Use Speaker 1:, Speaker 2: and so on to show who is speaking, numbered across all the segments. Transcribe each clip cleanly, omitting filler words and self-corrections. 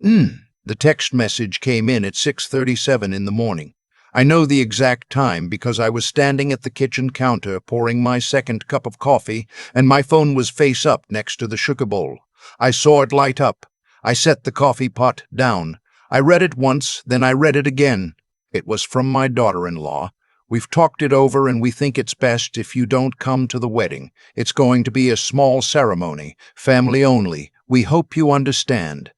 Speaker 1: The text message came in at 6:37 in the morning. I know the exact time because I was standing at the kitchen counter pouring my second cup of coffee, and my phone was face up next to the sugar bowl. I saw it light up. I set the coffee pot down. I read it once, then I read it again. It was from my daughter-in-law. We've talked it over and we think it's best if you don't come to the wedding. It's going to be a small ceremony, family only. We hope you understand.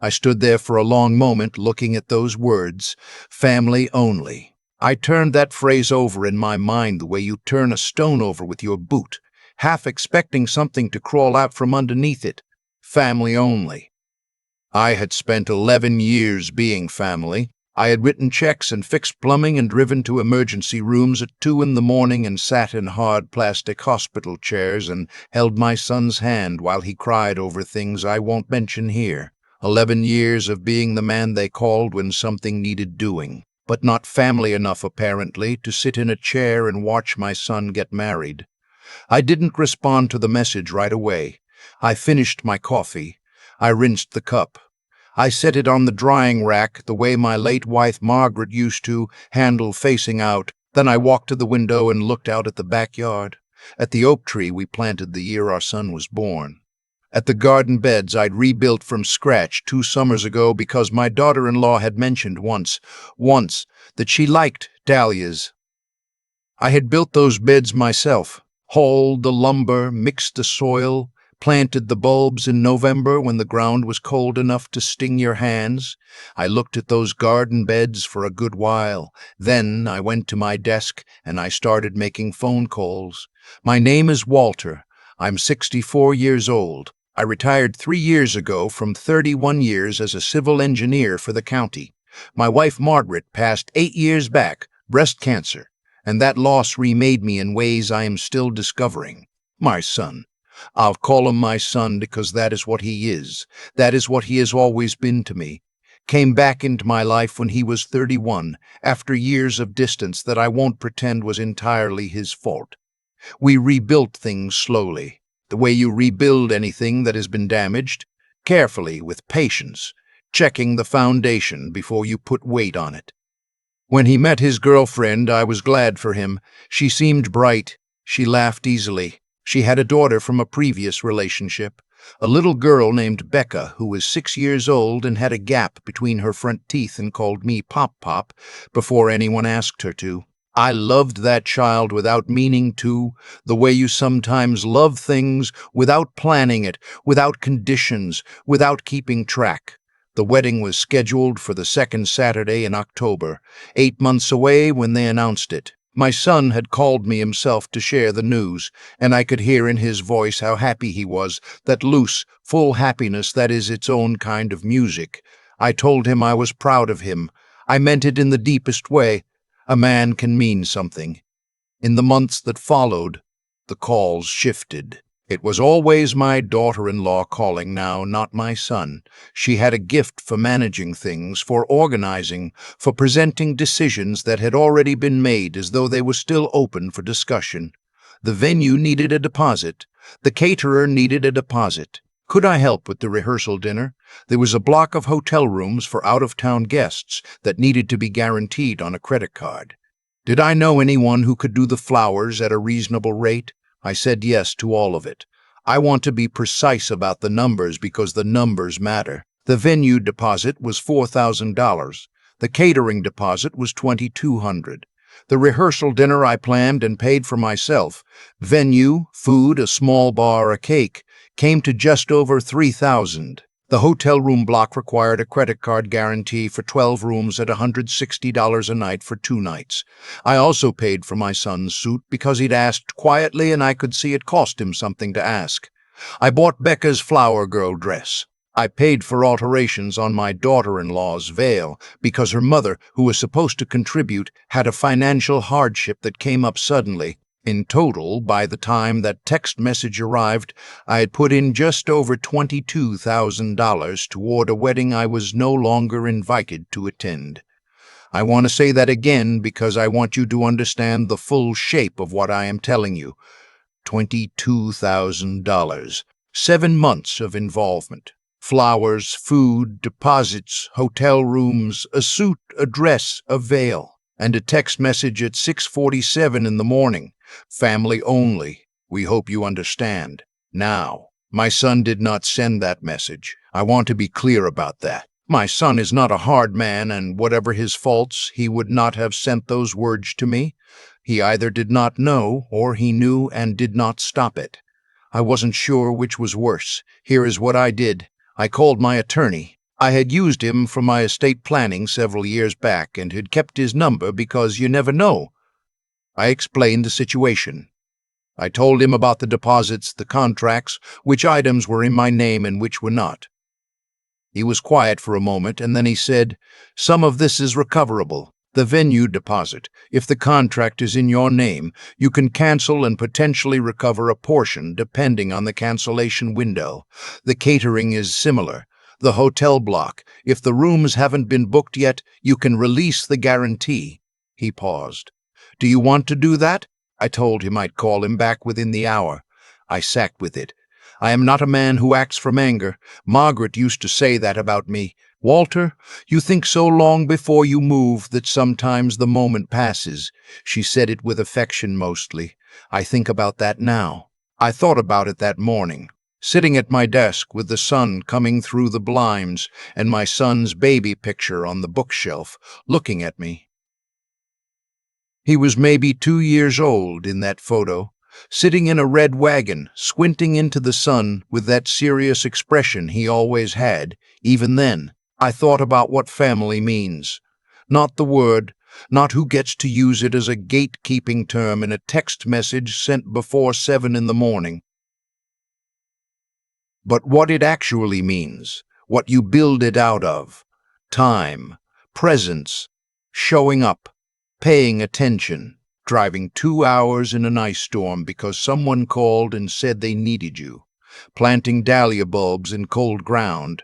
Speaker 1: I stood there for a long moment looking at those words, family only. I turned that phrase over in my mind the way you turn a stone over with your boot, half expecting something to crawl out from underneath it. Family only. I had spent 11 years being family. I had written checks and fixed plumbing and driven to emergency rooms at 2 in the morning and sat in hard plastic hospital chairs and held my son's hand while he cried over things I won't mention here. 11 years of being the man they called when something needed doing, but not family enough apparently to sit in a chair and watch my son get married. I didn't respond to the message right away. I finished my coffee. I rinsed the cup. I set it on the drying rack the way my late wife Margaret used to, handle facing out. Then I walked to the window and looked out at the backyard, at the oak tree we planted the year our son was born. At the garden beds I'd rebuilt from scratch 2 summers ago because my daughter-in-law had mentioned once, that she liked dahlias. I had built those beds myself, hauled the lumber, mixed the soil, planted the bulbs in November when the ground was cold enough to sting your hands. I looked at those garden beds for a good while. Then I went to my desk and I started making phone calls. My name is Walter. I'm 64 years old. I retired 3 years ago from 31 years as a civil engineer for the county. My wife Margaret passed 8 years back, breast cancer, and that loss remade me in ways I am still discovering. My son. I'll call him my son because that is what he is. That is what he has always been to me. Came back into my life when he was 31, after years of distance that I won't pretend was entirely his fault. We rebuilt things slowly, the way you rebuild anything that has been damaged, carefully, with patience, checking the foundation before you put weight on it. When he met his girlfriend, I was glad for him. She seemed bright. She laughed easily. She had a daughter from a previous relationship, a little girl named Becca who was 6 years old and had a gap between her front teeth and called me Pop Pop before anyone asked her to. I loved that child without meaning to, the way you sometimes love things without planning it, without conditions, without keeping track. The wedding was scheduled for the second Saturday in October, 8 months away when they announced it. My son had called me himself to share the news, and I could hear in his voice how happy he was, that loose, full happiness that is its own kind of music. I told him I was proud of him. I meant it in the deepest way. A man can mean something. In the months that followed, the calls shifted. It was always my daughter-in-law calling now, not my son. She had a gift for managing things, for organizing, for presenting decisions that had already been made as though they were still open for discussion. The venue needed a deposit. The caterer needed a deposit. Could I help with the rehearsal dinner? There was a block of hotel rooms for out-of-town guests that needed to be guaranteed on a credit card. Did I know anyone who could do the flowers at a reasonable rate? I said yes to all of it. I want to be precise about the numbers because the numbers matter. The venue deposit was $4,000. The catering deposit was $2,200. The rehearsal dinner I planned and paid for myself. Venue, food, a small bar, a cake, came to just over $3,000. The hotel room block required a credit card guarantee for 12 rooms at $160 a night for 2 nights. I also paid for my son's suit because he'd asked quietly and I could see it cost him something to ask. I bought Becca's flower girl dress. I paid for alterations on my daughter-in-law's veil because her mother, who was supposed to contribute, had a financial hardship that came up suddenly. In total, by the time that text message arrived, I had put in just over $22,000 toward a wedding I was no longer invited to attend. I want to say that again because I want you to understand the full shape of what I am telling you. $22,000. 7 months of involvement. Flowers, food, deposits, hotel rooms, a suit, a dress, a veil, and a text message at 6:47 in the morning. Family only. We hope you understand. Now, my son did not send that message. I want to be clear about that. My son is not a hard man, and whatever his faults, he would not have sent those words to me. He either did not know, or he knew and did not stop it. I wasn't sure which was worse. Here is what I did. I called my attorney. I had used him for my estate planning several years back and had kept his number because you never know. I explained the situation. I told him about the deposits, the contracts, which items were in my name and which were not. He was quiet for a moment, and then he said, "Some of this is recoverable. The venue deposit. If the contract is in your name, you can cancel and potentially recover a portion depending on the cancellation window. The catering is similar. The hotel block. If the rooms haven't been booked yet, you can release the guarantee." He paused. "Do you want to do that?" I told him I'd call him back within the hour. I sat with it. I am not a man who acts from anger. Margaret used to say that about me. "Walter, you think so long before you move that sometimes the moment passes." She said it with affection mostly. I think about that now. I thought about it that morning, sitting at my desk with the sun coming through the blinds and my son's baby picture on the bookshelf, looking at me. He was maybe 2 years old in that photo, sitting in a red wagon, squinting into the sun with that serious expression he always had. Even then, I thought about what family means. Not the word, not who gets to use it as a gatekeeping term in a text message sent before 7 in the morning, but what it actually means, what you build it out of. Time, presence, showing up, paying attention, driving 2 hours in an ice storm because someone called and said they needed you, planting dahlia bulbs in cold ground,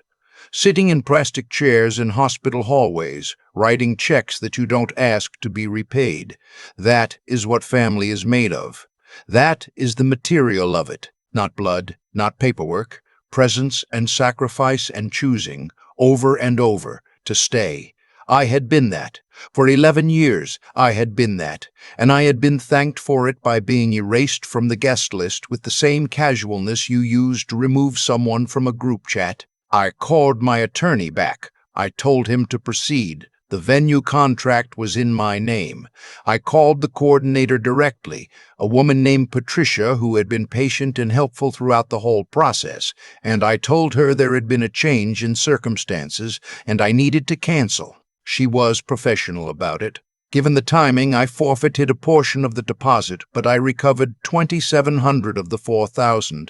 Speaker 1: sitting in plastic chairs in hospital hallways, writing checks that you don't ask to be repaid. That is what family is made of. That is the material of it, not blood, not paperwork, presence and sacrifice and choosing, over and over, to stay. I had been that. For 11 years, I had been that, and I had been thanked for it by being erased from the guest list with the same casualness you use to remove someone from a group chat. I called my attorney back. I told him to proceed. The venue contract was in my name. I called the coordinator directly, a woman named Patricia who had been patient and helpful throughout the whole process, and I told her there had been a change in circumstances and I needed to cancel. She was professional about it. Given the timing, I forfeited a portion of the deposit, but I recovered $2,700 of the $4,000.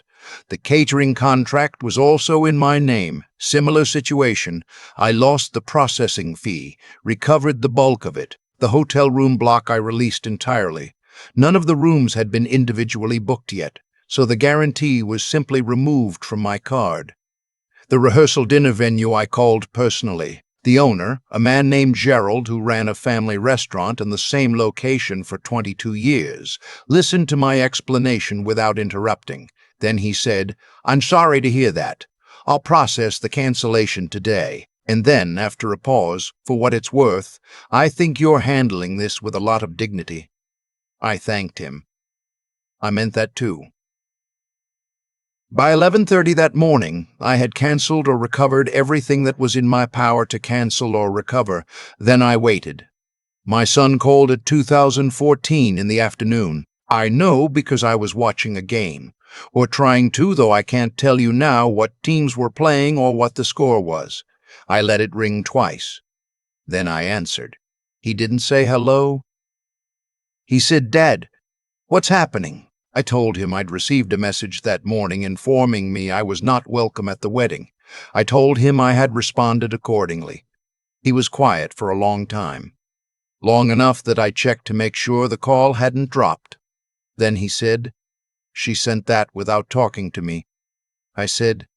Speaker 1: The catering contract was also in my name. Similar situation. I lost the processing fee, recovered the bulk of it. The hotel room block I released entirely. None of the rooms had been individually booked yet, so the guarantee was simply removed from my card. The rehearsal dinner venue I called personally. The owner, a man named Gerald who ran a family restaurant in the same location for 22 years, listened to my explanation without interrupting. Then he said, "I'm sorry to hear that. I'll process the cancellation today." And then, after a pause, "For what it's worth, I think you're handling this with a lot of dignity." I thanked him. I meant that too. By 11:30 that morning, I had canceled or recovered everything that was in my power to cancel or recover. Then I waited. My son called at 2014 in the afternoon. I know because I was watching a game, or trying to, though I can't tell you now what teams were playing or what the score was. I let it ring twice. Then I answered. He didn't say hello. He said, "Dad, what's happening?" I told him I'd received a message that morning informing me I was not welcome at the wedding. I told him I had responded accordingly. He was quiet for a long time. Long enough that I checked to make sure the call hadn't dropped. Then he said, "She sent that without talking to me." I said,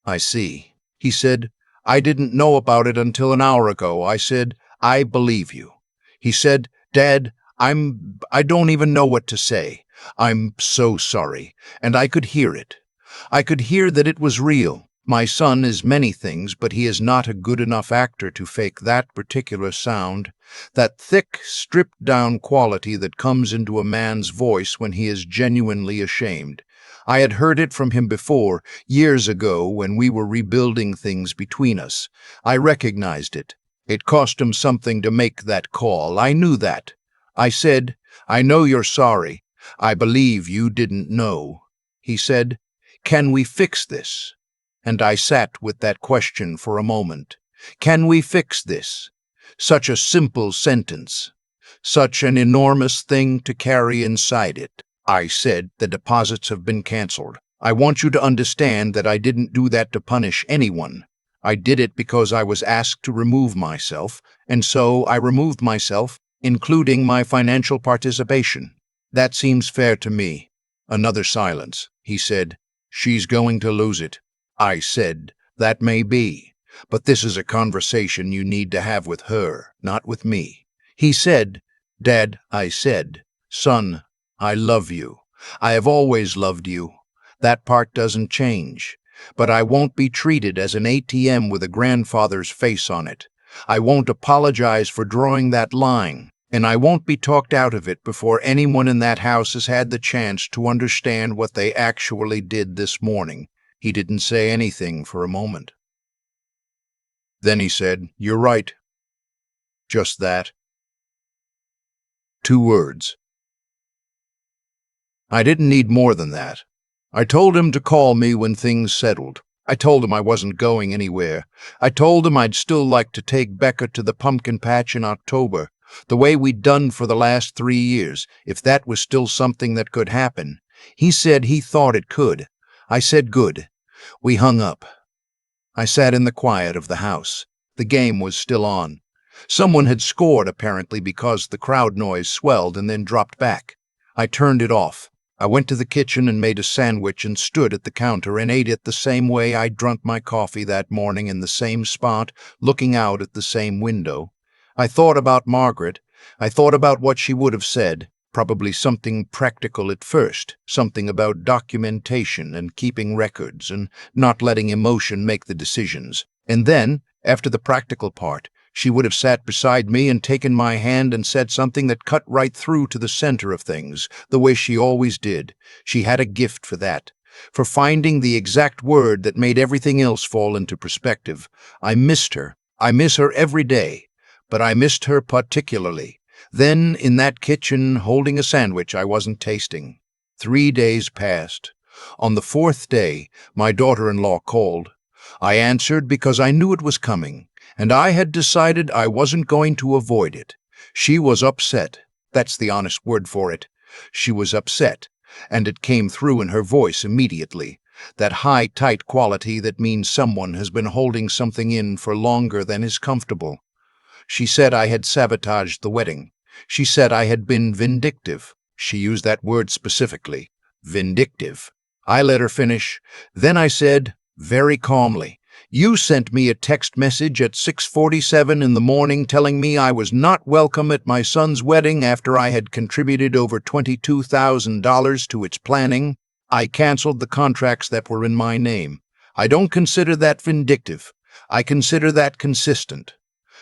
Speaker 1: "I see." He said, "I didn't know about it until an hour ago." I said, "I believe you." He said, "Dad, I don't even know what to say. I'm so sorry." And I could hear it. I could hear that it was real. My son is many things, but he is not a good enough actor to fake that particular sound, that thick, stripped-down quality that comes into a man's voice when he is genuinely ashamed. I had heard it from him before, years ago, when we were rebuilding things between us. I recognized it. It cost him something to make that call. I knew that. I said, "I know you're sorry. I believe you didn't know." He said, "Can we fix this?" And I sat with that question for a moment. Can we fix this? Such a simple sentence. Such an enormous thing to carry inside it. I said, "The deposits have been canceled. I want you to understand that I didn't do that to punish anyone. I did it because I was asked to remove myself, and so I removed myself, including my financial participation. That seems fair to me." Another silence. He said, "She's going to lose it." I said, "That may be, but this is a conversation you need to have with her, not with me." He said, "Dad," I said, "Son, I love you. I have always loved you. That part doesn't change. But I won't be treated as an ATM with a grandfather's face on it. I won't apologize for drawing that line, and I won't be talked out of it before anyone in that house has had the chance to understand what they actually did this morning." He didn't say anything for a moment. Then he said, "You're right." Just that. 2 words. I didn't need more than that. I told him to call me when things settled. I told him I wasn't going anywhere. I told him I'd still like to take Becca to the pumpkin patch in October, the way we'd done for the last 3 years, if that was still something that could happen. He said he thought it could. I said good. We hung up. I sat in the quiet of the house. The game was still on. Someone had scored, apparently, because the crowd noise swelled and then dropped back. I turned it off. I went to the kitchen and made a sandwich and stood at the counter and ate it the same way I'd drunk my coffee that morning, in the same spot, looking out at the same window. I thought about Margaret. I thought about what she would have said. Probably something practical at first, something about documentation and keeping records and not letting emotion make the decisions. And then, after the practical part, she would have sat beside me and taken my hand and said something that cut right through to the center of things, the way she always did. She had a gift for that, for finding the exact word that made everything else fall into perspective. I missed her. I miss her every day, but I missed her particularly. Then, in that kitchen, holding a sandwich I wasn't tasting. 3 days passed. On the 4th day, my daughter-in-law called. I answered because I knew it was coming, and I had decided I wasn't going to avoid it. She was upset. That's the honest word for it. She was upset, and it came through in her voice immediately. That high, tight quality that means someone has been holding something in for longer than is comfortable. She said I had sabotaged the wedding. She said I had been vindictive. She used that word specifically. Vindictive. I let her finish. Then I said, very calmly, "You sent me a text message at 6:47 in the morning telling me I was not welcome at my son's wedding after I had contributed over $22,000 to its planning. I canceled the contracts that were in my name. I don't consider that vindictive. I consider that consistent."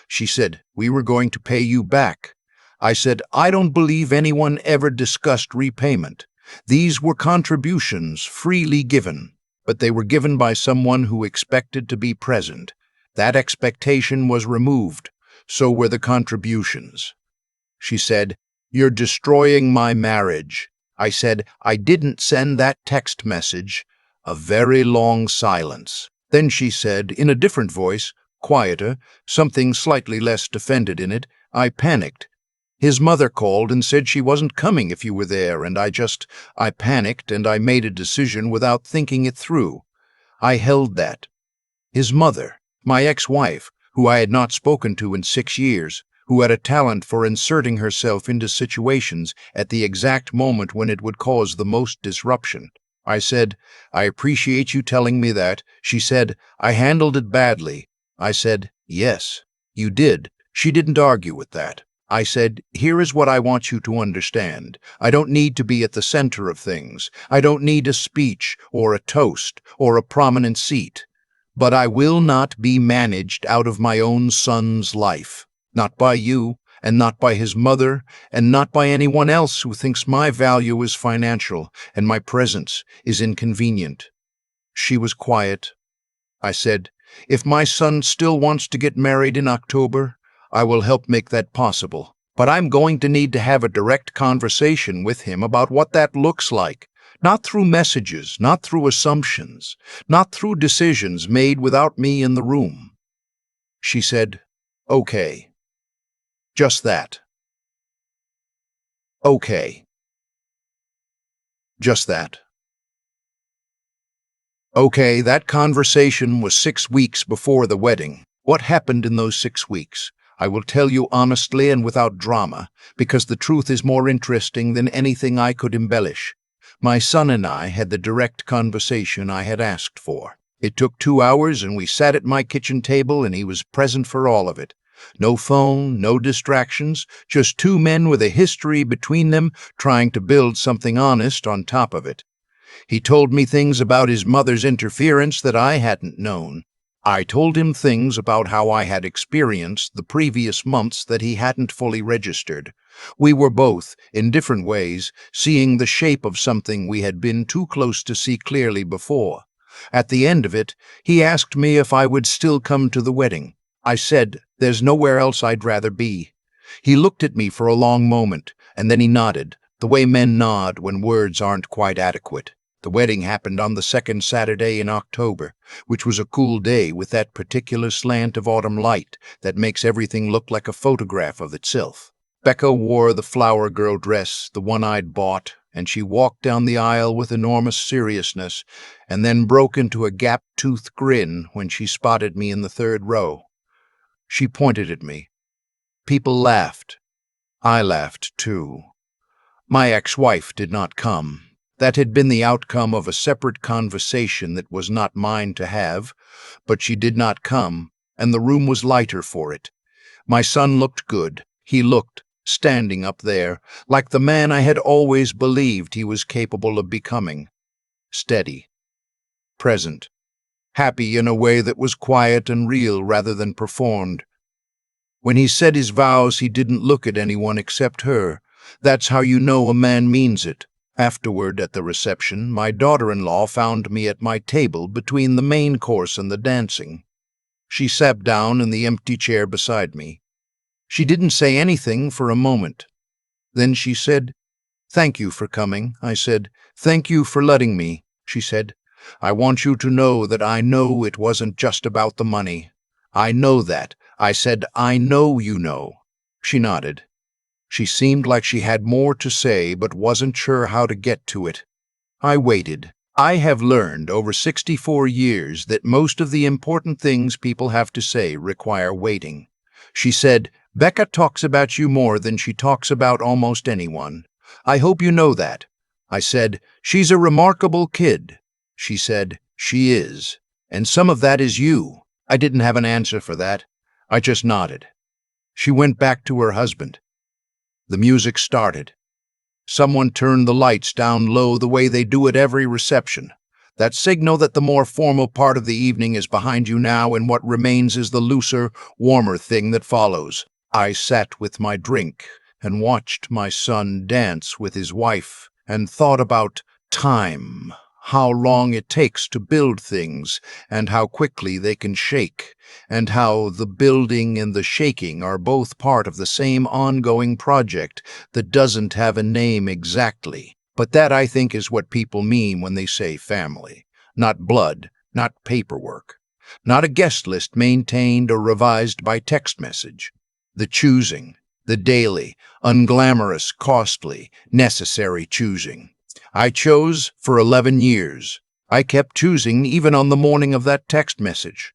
Speaker 1: She said, "We were going to pay you back." I said, "I don't believe anyone ever discussed repayment. These were contributions freely given, but they were given by someone who expected to be present. That expectation was removed. So were the contributions." She said, "You're destroying my marriage." I said, "I didn't send that text message." A very long silence. Then she said, in a different voice, quieter, something slightly less defended in it, "I panicked. His mother called and said she wasn't coming if you were there, and I panicked and I made a decision without thinking it through." I held that. His mother, my ex-wife, who I had not spoken to in 6 years, who had a talent for inserting herself into situations at the exact moment when it would cause the most disruption. I said, "I appreciate you telling me that." She said, "I handled it badly." I said, "Yes, you did." She didn't argue with that. I said, "Here is what I want you to understand. I don't need to be at the center of things. I don't need a speech or a toast or a prominent seat. But I will not be managed out of my own son's life. Not by you, and not by his mother, and not by anyone else who thinks my value is financial and my presence is inconvenient." She was quiet. I said, "If my son still wants to get married in October, I will help make that possible. But I'm going to need to have a direct conversation with him about what that looks like. Not through messages, not through assumptions, not through decisions made without me in the room." She said, "Okay." Just that. Okay. Just that. Okay, that conversation was 6 weeks before the wedding. What happened in those 6 weeks? I will tell you honestly and without drama, because the truth is more interesting than anything I could embellish. My son and I had the direct conversation I had asked for. It took 2 hours, and we sat at my kitchen table, and he was present for all of it. No phone, no distractions, just two men with a history between them trying to build something honest on top of it. He told me things about his mother's interference that I hadn't known. I told him things about how I had experienced the previous months that he hadn't fully registered. We were both, in different ways, seeing the shape of something we had been too close to see clearly before. At the end of it, he asked me if I would still come to the wedding. I said, "There's nowhere else I'd rather be." He looked at me for a long moment, and then he nodded, the way men nod when words aren't quite adequate. The wedding happened on the second Saturday in October, which was a cool day with that particular slant of autumn light that makes everything look like a photograph of itself. Becca wore the flower girl dress, the one I'd bought, and she walked down the aisle with enormous seriousness, and then broke into a gap-toothed grin when she spotted me in the third row. She pointed at me. People laughed. I laughed, too. My ex-wife did not come. That had been the outcome of a separate conversation that was not mine to have, but she did not come, and the room was lighter for it. My son looked good. He looked, standing up there, like the man I had always believed he was capable of becoming. Steady. Present. Happy in a way that was quiet and real rather than performed. When he said his vows, he didn't look at anyone except her. That's how you know a man means it. Afterward, at the reception, my daughter-in-law found me at my table between the main course and the dancing. She sat down in the empty chair beside me. She didn't say anything for a moment. Then she said, "Thank you for coming." I said, "Thank you for letting me." She said, "I want you to know that I know it wasn't just about the money. I know that." I said, "I know you know." She nodded. She seemed like she had more to say but wasn't sure how to get to it. I waited. I have learned over 64 years that most of the important things people have to say require waiting. She said, "Becca talks about you more than she talks about almost anyone. I hope you know that." I said, "She's a remarkable kid." She said, "She is. And some of that is you." I didn't have an answer for that. I just nodded. She went back to her husband. The music started. Someone turned the lights down low the way they do at every reception. That signal that the more formal part of the evening is behind you now and what remains is the looser, warmer thing that follows. I sat with my drink and watched my son dance with his wife and thought about time, how long it takes to build things and how quickly they can shake, and how the building and the shaking are both part of the same ongoing project that doesn't have a name exactly. But that, I think, is what people mean when they say family. Not blood, not paperwork, not a guest list maintained or revised by text message. The choosing, the daily, unglamorous, costly, necessary choosing. I chose for 11 years. I kept choosing even on the morning of that text message.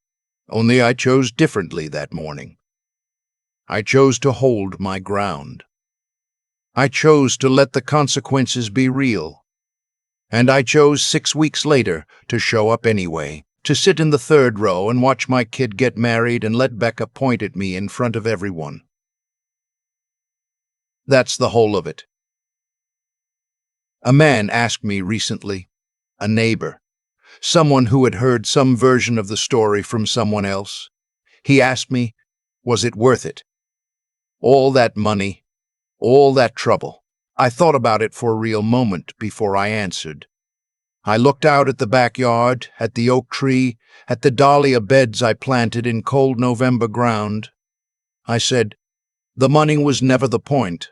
Speaker 1: Only I chose differently that morning. I chose to hold my ground. I chose to let the consequences be real. And I chose 6 weeks later to show up anyway, to sit in the third row and watch my kid get married and let Becca point at me in front of everyone. That's the whole of it. A man asked me recently, a neighbor, someone who had heard some version of the story from someone else. He asked me, was it worth it? All that money, all that trouble. I thought about it for a real moment before I answered. I looked out at the backyard, at the oak tree, at the dahlia beds I planted in cold November ground. I said, the money was never the point.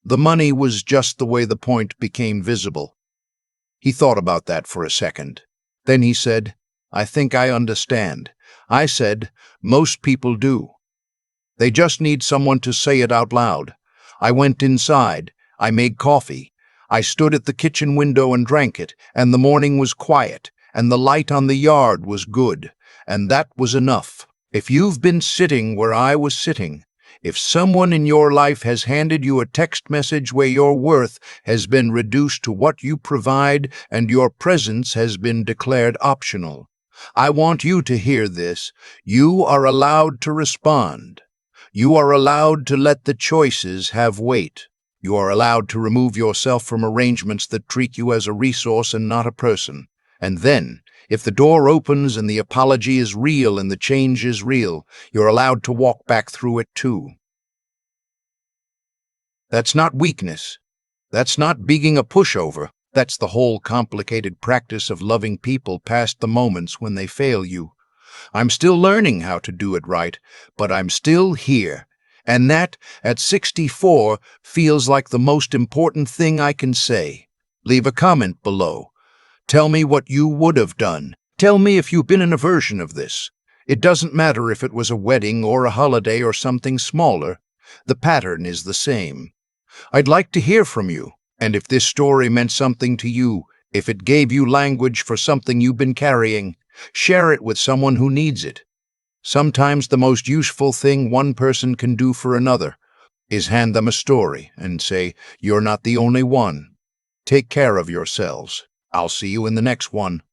Speaker 1: The money was just the way the point became visible. He thought about that for a second. Then he said, I think I understand. I said, most people do. They just need someone to say it out loud. I went inside. I made coffee. I stood at the kitchen window and drank it, and the morning was quiet, and the light on the yard was good, and that was enough. If you've been sitting where I was sitting, if someone in your life has handed you a text message where your worth has been reduced to what you provide and your presence has been declared optional, I want you to hear this. You are allowed to respond. You are allowed to let the choices have weight. You are allowed to remove yourself from arrangements that treat you as a resource and not a person. And then, if the door opens and the apology is real and the change is real, you're allowed to walk back through it too. That's not weakness. That's not being a pushover. That's the whole complicated practice of loving people past the moments when they fail you. I'm still learning how to do it right, but I'm still here. And that, at 64, feels like the most important thing I can say. Leave a comment below. Tell me what you would have done. Tell me if you've been in a version of this. It doesn't matter if it was a wedding or a holiday or something smaller. The pattern is the same. I'd like to hear from you. And if this story meant something to you, if it gave you language for something you've been carrying, share it with someone who needs it. Sometimes the most useful thing one person can do for another is hand them a story and say, you're not the only one. Take care of yourselves. I'll see you in the next one.